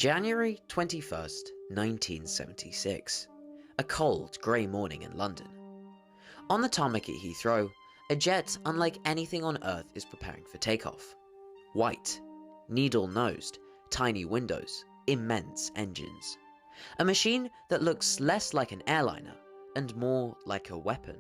January 21st, 1976. A cold, grey morning in London. On the tarmac at Heathrow, a jet unlike anything on Earth is preparing for takeoff. White, needle-nosed, tiny windows, immense engines. A machine that looks less like an airliner and more like a weapon.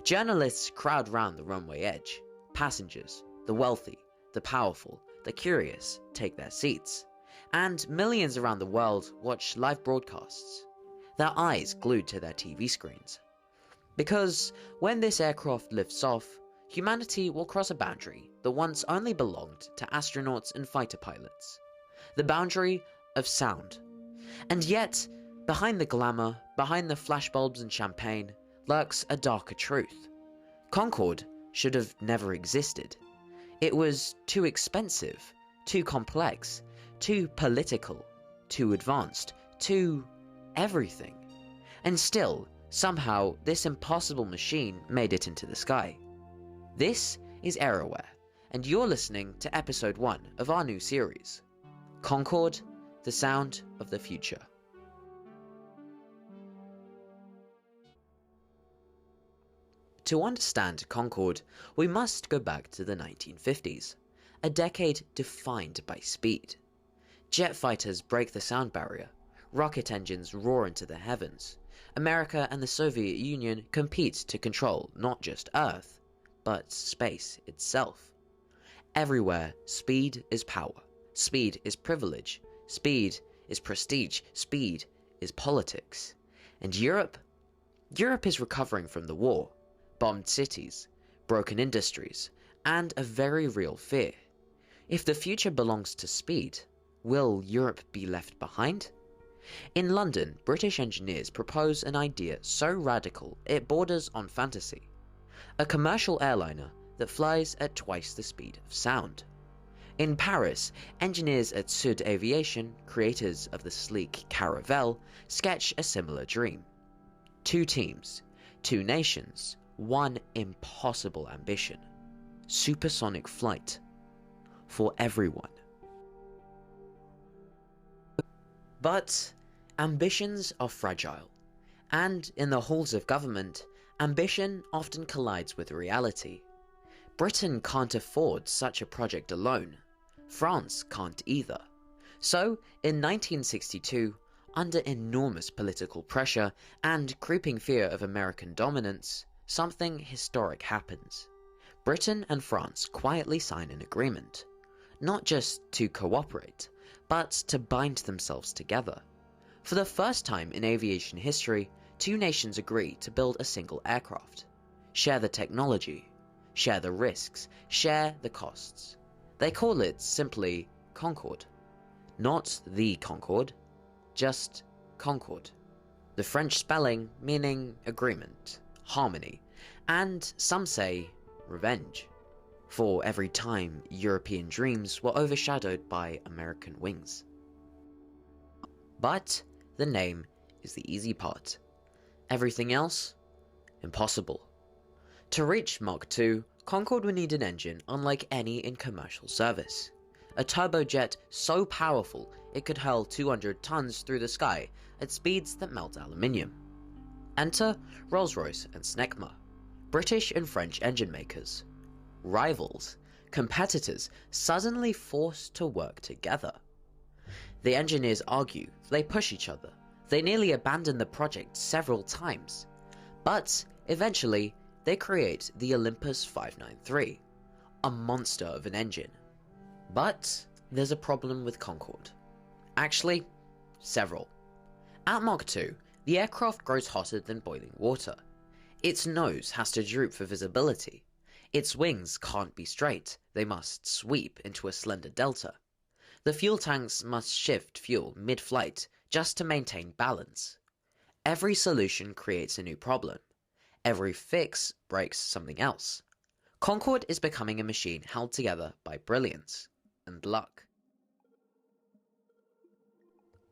Journalists crowd round the runway edge. Passengers, the wealthy, the powerful, the curious, take their seats. And millions around the world watch live broadcasts, their eyes glued to their TV screens. Because when this aircraft lifts off, humanity will cross a boundary that once only belonged to astronauts and fighter pilots. The boundary of sound. And yet, behind the glamour, behind the flashbulbs and champagne, lurks a darker truth. Concorde should have never existed. It was too expensive, too complex, too political, too advanced, too everything. And still, somehow, this impossible machine made it into the sky. This is AirAware, and you're listening to episode 1 of our new series, Concorde, the Sound of the Future. To understand Concorde, we must go back to the 1950s, a decade defined by speed. Jet fighters break the sound barrier, rocket engines roar into the heavens, America and the Soviet Union compete to control not just Earth, but space itself. Everywhere, speed is power, speed is privilege, speed is prestige, speed is politics. And Europe is recovering from the war, bombed cities, broken industries, and a very real fear. If the future belongs to speed, will Europe be left behind? In London, British engineers propose an idea so radical it borders on fantasy. A commercial airliner that flies at twice the speed of sound. In Paris, engineers at Sud Aviation, creators of the sleek Caravelle, sketch a similar dream. 2 teams, 2 nations, one impossible ambition. Supersonic flight. For everyone. But ambitions are fragile, and in the halls of government, ambition often collides with reality. Britain can't afford such a project alone. France can't either. So, in 1962, under enormous political pressure and creeping fear of American dominance, something historic happens. Britain and France quietly sign an agreement. Not just to cooperate, but to bind themselves together. For the first time in aviation history, 2 nations agree to build a single aircraft. Share the technology, share the risks, share the costs. They call it simply Concorde. Not the Concorde, just Concorde. The French spelling meaning agreement, harmony, and some say revenge. For every time European dreams were overshadowed by American wings. But the name is the easy part. Everything else? Impossible. To reach Mach 2, Concorde would need an engine unlike any in commercial service. A turbojet so powerful it could hurl 200 tons through the sky at speeds that melt aluminium. Enter Rolls-Royce and Snecma, British and French engine makers. Rivals, competitors, suddenly forced to work together. The engineers argue, they push each other, they nearly abandon the project several times. But eventually, they create the Olympus 593, a monster of an engine. But there's a problem with Concorde. Actually, several. At Mach 2, the aircraft grows hotter than boiling water. Its nose has to droop for visibility. Its wings can't be straight, they must sweep into a slender delta. The fuel tanks must shift fuel mid-flight just to maintain balance. Every solution creates a new problem. Every fix breaks something else. Concorde is becoming a machine held together by brilliance and luck.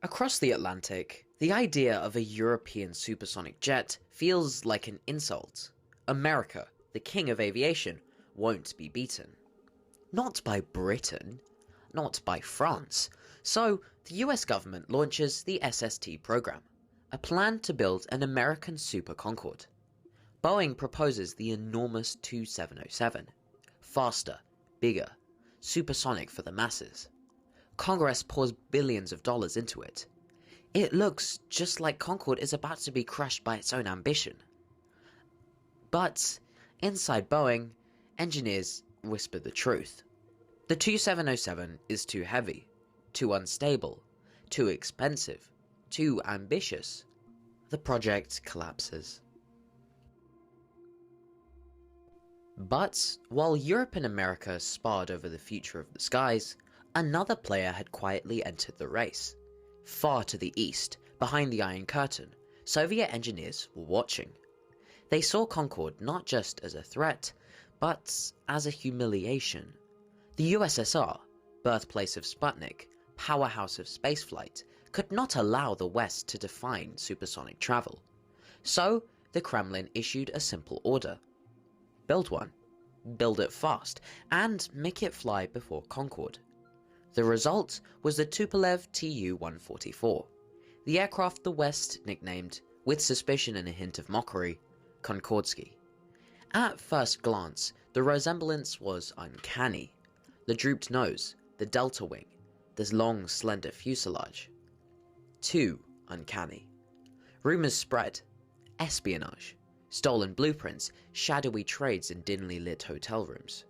Across the Atlantic, the idea of a European supersonic jet feels like an insult. America, the king of aviation, won't be beaten. Not by Britain. not by France. So the US government launches the SST program, a plan to build an American Super Concorde. Boeing proposes the enormous 2707, faster, bigger, supersonic for the masses. Congress pours billions of dollars into it. It looks just like Concorde is about to be crushed by its own ambition. But inside Boeing, engineers whisper the truth. The 2707 is too heavy, too unstable, too expensive, too ambitious. The project collapses. But while Europe and America sparred over the future of the skies, another player had quietly entered the race. Far to the east, behind the Iron Curtain, Soviet engineers were watching. They saw Concorde not just as a threat, but as a humiliation. The USSR, birthplace of Sputnik, powerhouse of spaceflight, could not allow the West to define supersonic travel. So, the Kremlin issued a simple order. Build one, build it fast, and make it fly before Concorde. The result was the Tupolev Tu-144, the aircraft the West nicknamed, with suspicion and a hint of mockery, Concordsky. At first glance, the resemblance was uncanny. The drooped nose, the delta wing, this long, slender fuselage. Too uncanny. Rumors spread. Espionage. Stolen blueprints, shadowy trades in dimly lit hotel rooms.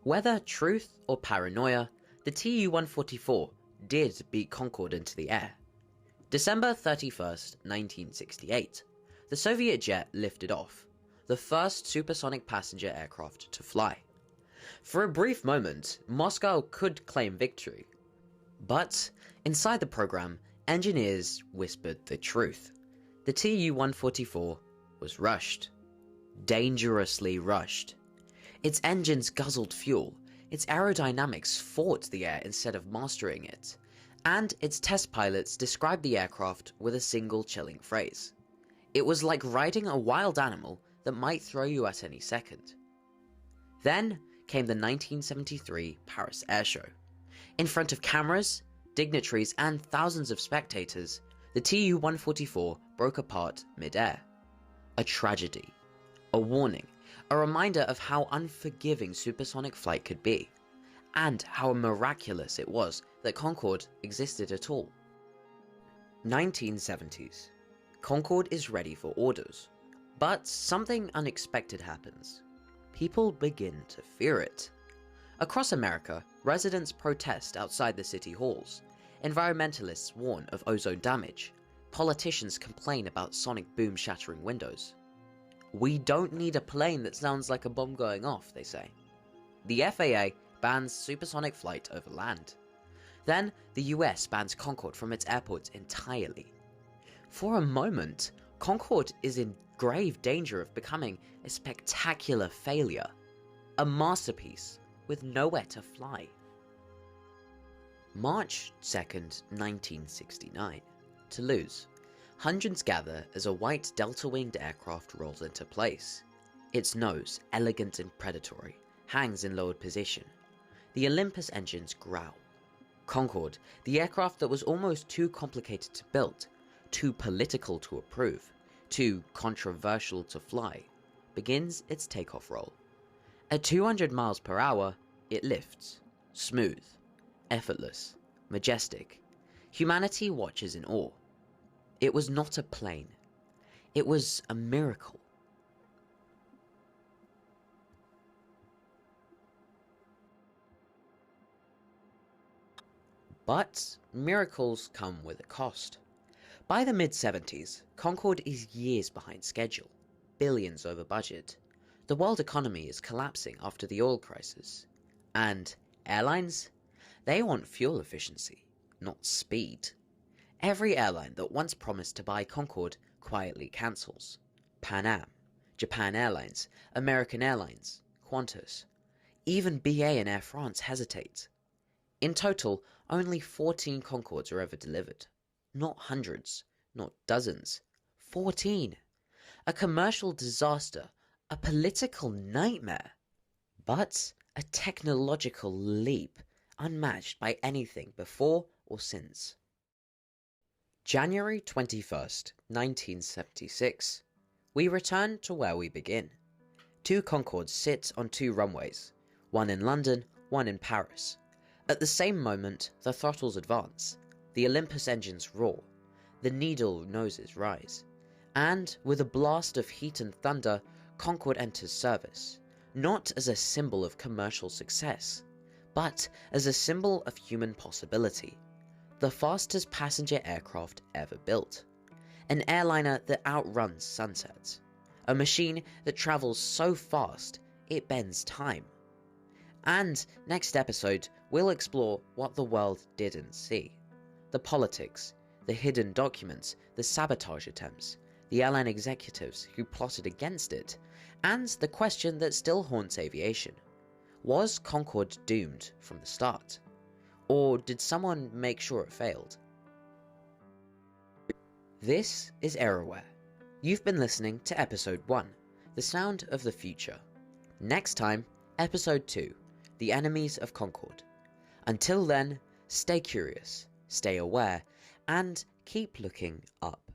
Whether truth or paranoia, the Tu-144 did beat Concorde into the air. December 31st, 1968, the Soviet jet lifted off, the first supersonic passenger aircraft to fly. For a brief moment, Moscow could claim victory. But inside the program, engineers whispered the truth. The Tu-144 was rushed. Dangerously rushed. Its engines guzzled fuel, its aerodynamics fought the air instead of mastering it, and its test pilots described the aircraft with a single chilling phrase. It was like riding a wild animal that might throw you at any second. Then came the 1973 Paris Air Show. In front of cameras, dignitaries, and thousands of spectators, the Tu-144 broke apart mid-air. A tragedy. A warning. A reminder of how unforgiving supersonic flight could be, and how miraculous it was that Concorde existed at all. 1970s. Concorde is ready for orders, but something unexpected happens. People begin to fear it. Across America, residents protest outside the city halls, environmentalists warn of ozone damage, politicians complain about sonic boom shattering windows. We don't need a plane that sounds like a bomb going off, they say. The FAA bans supersonic flight over land. Then, the US bans Concorde from its airports entirely. For a moment, Concorde is in grave danger of becoming a spectacular failure, a masterpiece with nowhere to fly. March 2nd, 1969, Toulouse. Hundreds gather as a white delta-winged aircraft rolls into place. Its nose, elegant and predatory, hangs in lowered position. The Olympus engines growl. Concorde, the aircraft that was almost too complicated to build, too political to approve, too controversial to fly, begins its takeoff roll. At 200 miles per hour, it lifts, smooth, effortless, majestic. Humanity watches in awe. It was not a plane. It was a miracle. But miracles come with a cost. By the mid-70s, Concorde is years behind schedule, billions over budget. The world economy is collapsing after the oil crisis. And airlines? They want fuel efficiency, not speed. Every airline that once promised to buy Concorde quietly cancels. Pan Am, Japan Airlines, American Airlines, Qantas. Even BA and Air France hesitate. In total, only 14 Concordes are ever delivered. Not hundreds, not dozens. 14. A commercial disaster, a political nightmare. But a technological leap, unmatched by anything before or since. January 21st, 1976. We return to where we begin. Two Concordes sit on two runways, one in London, one in Paris. At the same moment, the throttles advance, the Olympus engines roar, the needle noses rise, and with a blast of heat and thunder, Concorde enters service, not as a symbol of commercial success, but as a symbol of human possibility. The fastest passenger aircraft ever built, an airliner that outruns sunsets, a machine that travels so fast it bends time. And next episode, we'll explore what the world didn't see. The politics, the hidden documents, the sabotage attempts, the airline executives who plotted against it, and the question that still haunts aviation. Was Concorde doomed from the start? Or did someone make sure it failed? This is AirAware. You've been listening to Episode 1, The Sound of the Future. Next time, Episode 2, The Enemies of Concorde. Until then, stay curious, stay aware, and keep looking up.